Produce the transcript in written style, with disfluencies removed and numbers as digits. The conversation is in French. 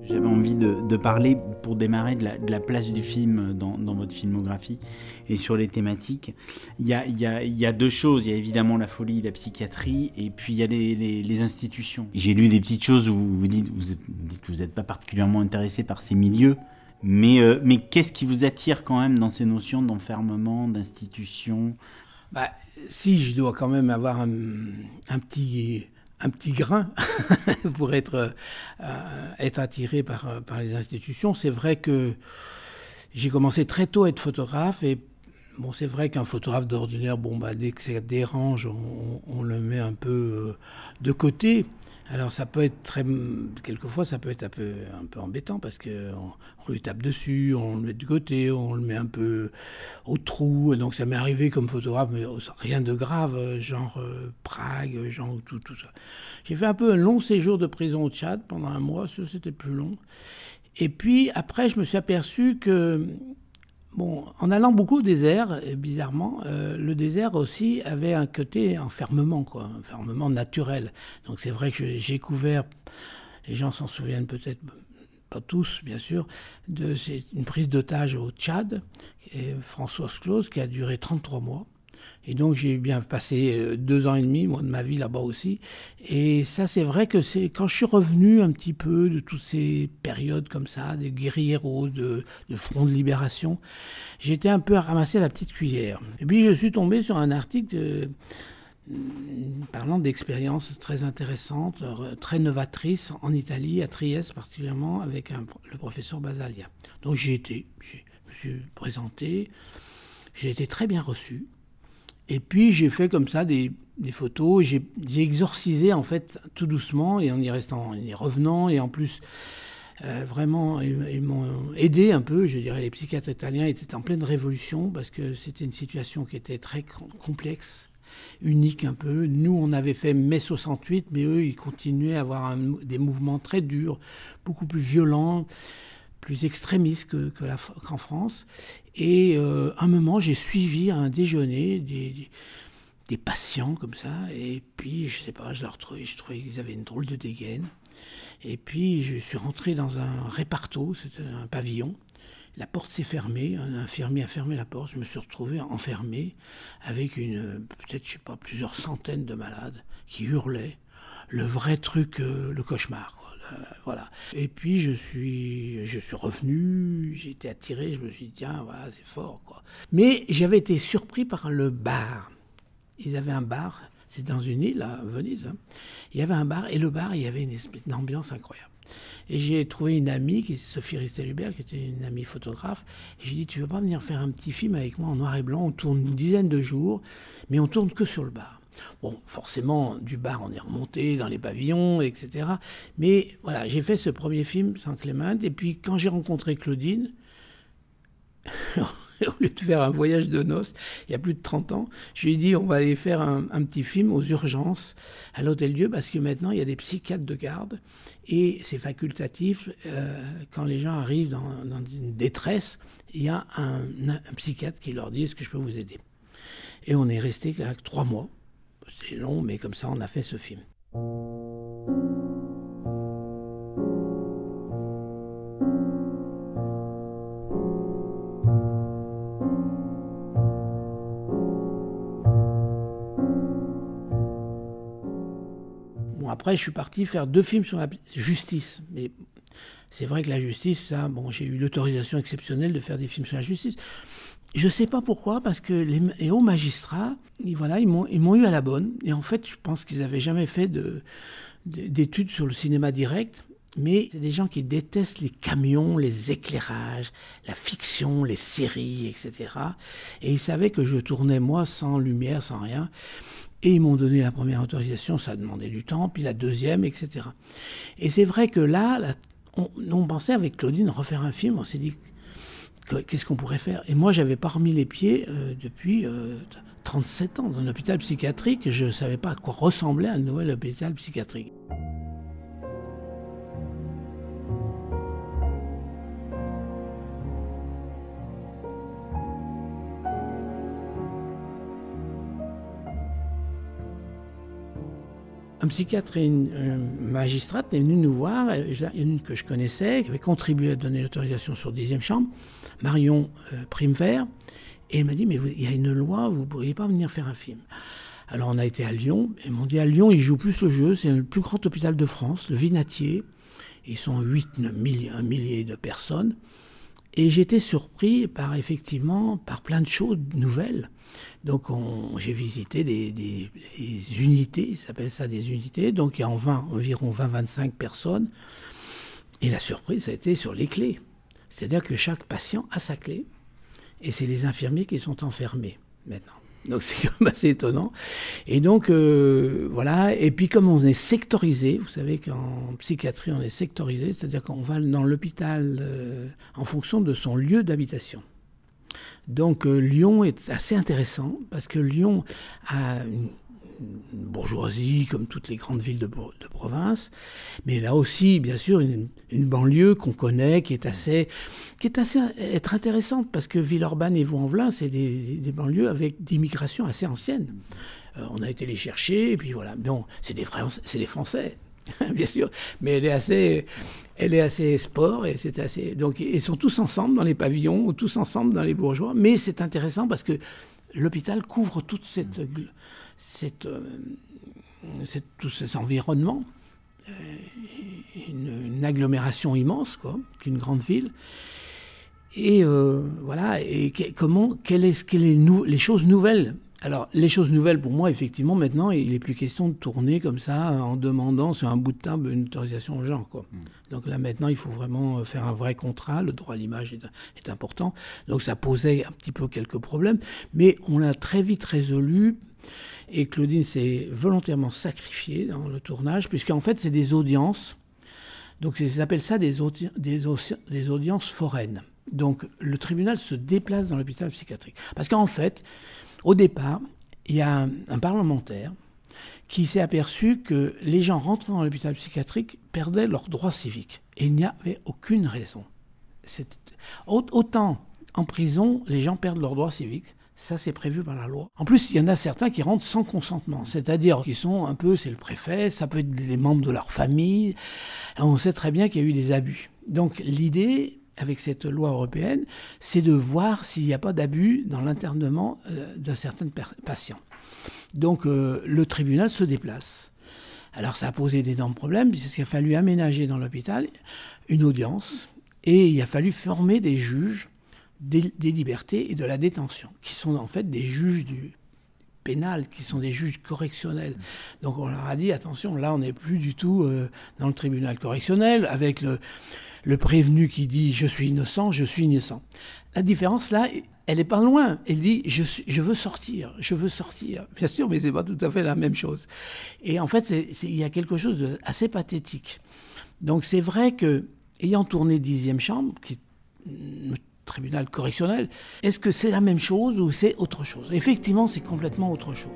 J'avais envie de parler, pour démarrer, de la place du film dans votre filmographie et sur les thématiques. Il y a deux choses. Il y a évidemment la folie, la psychiatrie, et puis il y a les institutions. J'ai lu des petites choses où vous dites que vous n'êtes pas particulièrement intéressé par ces milieux, mais qu'est-ce qui vous attire quand même dans ces notions d'enfermement, d'institution ? Bah, si je dois quand même avoir un petit grain pour être attiré par les institutions. C'est vrai que j'ai commencé très tôt à être photographe et bon, c'est vrai qu'un photographe d'ordinaire, bon, bah, dès que ça dérange, on le met un peu de côté. Alors ça peut être quelquefois ça peut être un peu embêtant parce que on lui tape dessus, on le met de côté, on le met un peu au trou. Donc ça m'est arrivé comme photographe, mais rien de grave, genre Prague, genre tout ça. J'ai fait un peu un long séjour de prison au Tchad pendant un mois, ça c'était plus long. Et puis après je me suis aperçu que bon, en allant beaucoup au désert, bizarrement, le désert aussi avait un côté enfermement, quoi, enfermement naturel. Donc c'est vrai que j'ai découvert, les gens s'en souviennent peut-être pas tous, bien sûr, c'est une prise d'otage au Tchad, Françoise Clause, qui a duré 33 mois. Et donc j'ai bien passé 2 ans et demi, moi, de ma vie là-bas aussi. Et ça, c'est vrai que c'est quand je suis revenu un petit peu de toutes ces périodes comme ça, des guérilleros, de front de libération, j'étais un peu à ramasser la petite cuillère. Et puis je suis tombé sur un article parlant d'expériences très intéressantes, très novatrices en Italie, à Trieste particulièrement, avec le professeur Basalia. Donc je me suis présenté, j'ai été très bien reçu. Et puis j'ai fait comme ça des photos, j'ai exorcisé en fait tout doucement et en y revenant et en plus vraiment ils m'ont aidé un peu, je dirais les psychiatres italiens étaient en pleine révolution parce que c'était une situation qui était très complexe, unique un peu. Nous on avait fait mai 68 mais eux ils continuaient à avoir des mouvements très durs, beaucoup plus violents, plus extrémistes qu'en France. Et à un moment, j'ai suivi à un déjeuner des patients comme ça. Et puis, je sais pas, je trouvais qu'ils avaient une drôle de dégaine. Et puis, je suis rentré dans un réparto, c'était un pavillon. La porte s'est fermée, un infirmier a fermé la porte. Je me suis retrouvé enfermé avec peut-être, je sais pas, plusieurs centaines de malades qui hurlaient. Le vrai truc, le cauchemar. Voilà. Et puis je suis revenu, j'ai été attiré, je me suis dit tiens, voilà, c'est fort, quoi. Mais j'avais été surpris par le bar. Ils avaient un bar, c'est dans une île à Venise. Hein. Il y avait un bar et le bar, il y avait une ambiance incroyable. Et j'ai trouvé une amie, Sophie Ristel-Hubert, qui était une amie photographe. J'ai dit tu veux pas venir faire un petit film avec moi en noir et blanc? On tourne une dizaine de jours, mais on tourne que sur le bar. Bon, forcément, du bar, on est remonté dans les pavillons, etc. Mais voilà, j'ai fait ce premier film, San Clément. Et puis, quand j'ai rencontré Claudine, au lieu de faire un voyage de noces, il y a plus de 30 ans, je lui ai dit, on va aller faire un petit film aux urgences à l'Hôtel-Dieu, parce que maintenant, il y a des psychiatres de garde, et c'est facultatif. Quand les gens arrivent dans une détresse, il y a un psychiatre qui leur dit, est-ce que je peux vous aider? Et on est resté 3 mois. C'est long, mais comme ça, on a fait ce film. Bon, après, je suis parti faire 2 films sur la justice. Mais c'est vrai que la justice, ça, bon, j'ai eu l'autorisation exceptionnelle de faire des films sur la justice. Je ne sais pas pourquoi, parce que les hauts magistrats, voilà, ils m'ont eu à la bonne. Et en fait, je pense qu'ils n'avaient jamais fait d'études sur le cinéma direct. Mais c'est des gens qui détestent les camions, les éclairages, la fiction, les séries, etc. Et ils savaient que je tournais, moi, sans lumière, sans rien. Et ils m'ont donné la première autorisation, ça a demandé du temps, puis la deuxième, etc. Et c'est vrai que là on pensait avec Claudine refaire un film, on s'est dit... Qu'est-ce qu'on pourrait faire? Et moi, j'avais pas remis les pieds depuis 37 ans dans un hôpital psychiatrique. Je ne savais pas à quoi ressemblait un nouvel hôpital psychiatrique. Un psychiatre et une magistrate est venue nous voir, il y en a une que je connaissais, qui avait contribué à donner l'autorisation sur 10e chambre, Marion Primevert, et elle m'a dit, mais il y a une loi, vous ne pourriez pas venir faire un film. Alors on a été à Lyon, et ils m'ont dit, à Lyon, ils jouent plus au jeu, c'est le plus grand hôpital de France, le Vinatier, ils sont un millier de personnes, et j'étais surpris par plein de choses nouvelles. Donc j'ai visité des unités, ça s'appelle ça des unités, donc il y a environ 20-25 personnes. Et la surprise, ça a été sur les clés. C'est-à-dire que chaque patient a sa clé, et c'est les infirmiers qui sont enfermés maintenant. Donc c'est quand même assez étonnant. Et donc voilà, et puis comme on est sectorisé, vous savez qu'en psychiatrie on est sectorisé, c'est-à-dire qu'on va dans l'hôpital en fonction de son lieu d'habitation. Donc Lyon est assez intéressant parce que Lyon a une bourgeoisie comme toutes les grandes villes de province, mais là aussi bien sûr une banlieue qu'on connaît qui est assez intéressante parce que Villeurbanne et Vaux-en-Velin c'est des banlieues avec d'immigration assez ancienne. On a été les chercher et puis voilà. Bon, c'est des Français. Bien sûr, mais elle est assez sport et c'est assez. Donc ils sont tous ensemble dans les pavillons ou tous ensemble dans les bourgeois. Mais c'est intéressant parce que l'hôpital couvre tout cet environnement, une agglomération immense, quoi, qu'une grande ville. Et voilà. Et quelles sont les choses nouvelles? Alors, les choses nouvelles, pour moi, effectivement, maintenant, il n'est plus question de tourner comme ça en demandant sur un bout de table une autorisation aux gens, quoi. Donc là, maintenant, il faut vraiment faire un vrai contrat. Le droit à l'image est important. Donc ça posait un petit peu quelques problèmes. Mais on l'a très vite résolu. Et Claudine s'est volontairement sacrifiée dans le tournage, puisqu'en fait, c'est des audiences. Donc ils appellent ça des audiences foraines. Donc le tribunal se déplace dans l'hôpital psychiatrique. Parce qu'en fait, au départ, il y a un parlementaire qui s'est aperçu que les gens rentrant dans l'hôpital psychiatrique perdaient leurs droits civiques. Et il n'y avait aucune raison. Autant en prison, les gens perdent leurs droits civiques. Ça, c'est prévu par la loi. En plus, il y en a certains qui rentrent sans consentement. C'est-à-dire qu'ils sont un peu, c'est le préfet, ça peut être des membres de leur famille. Et on sait très bien qu'il y a eu des abus. Donc l'idée, avec cette loi européenne, c'est de voir s'il n'y a pas d'abus dans l'internement de certains patients. Donc le tribunal se déplace. Alors ça a posé d'énormes problèmes, puisqu'il a fallu aménager dans l'hôpital une audience, et il a fallu former des juges des libertés et de la détention, qui sont en fait des juges du pénal, qui sont des juges correctionnels. Donc on leur a dit, attention, là on n'est plus du tout dans le tribunal correctionnel, avec le prévenu qui dit « je suis innocent ». La différence là, elle n'est pas loin. Elle dit « je veux sortir ». Bien sûr, mais ce n'est pas tout à fait la même chose. Et en fait, il y a quelque chose d'assez pathétique. Donc c'est vrai que, ayant tourné 10e chambre, qui est le tribunal correctionnel, est-ce que c'est la même chose ou c'est autre chose? Effectivement, c'est complètement autre chose.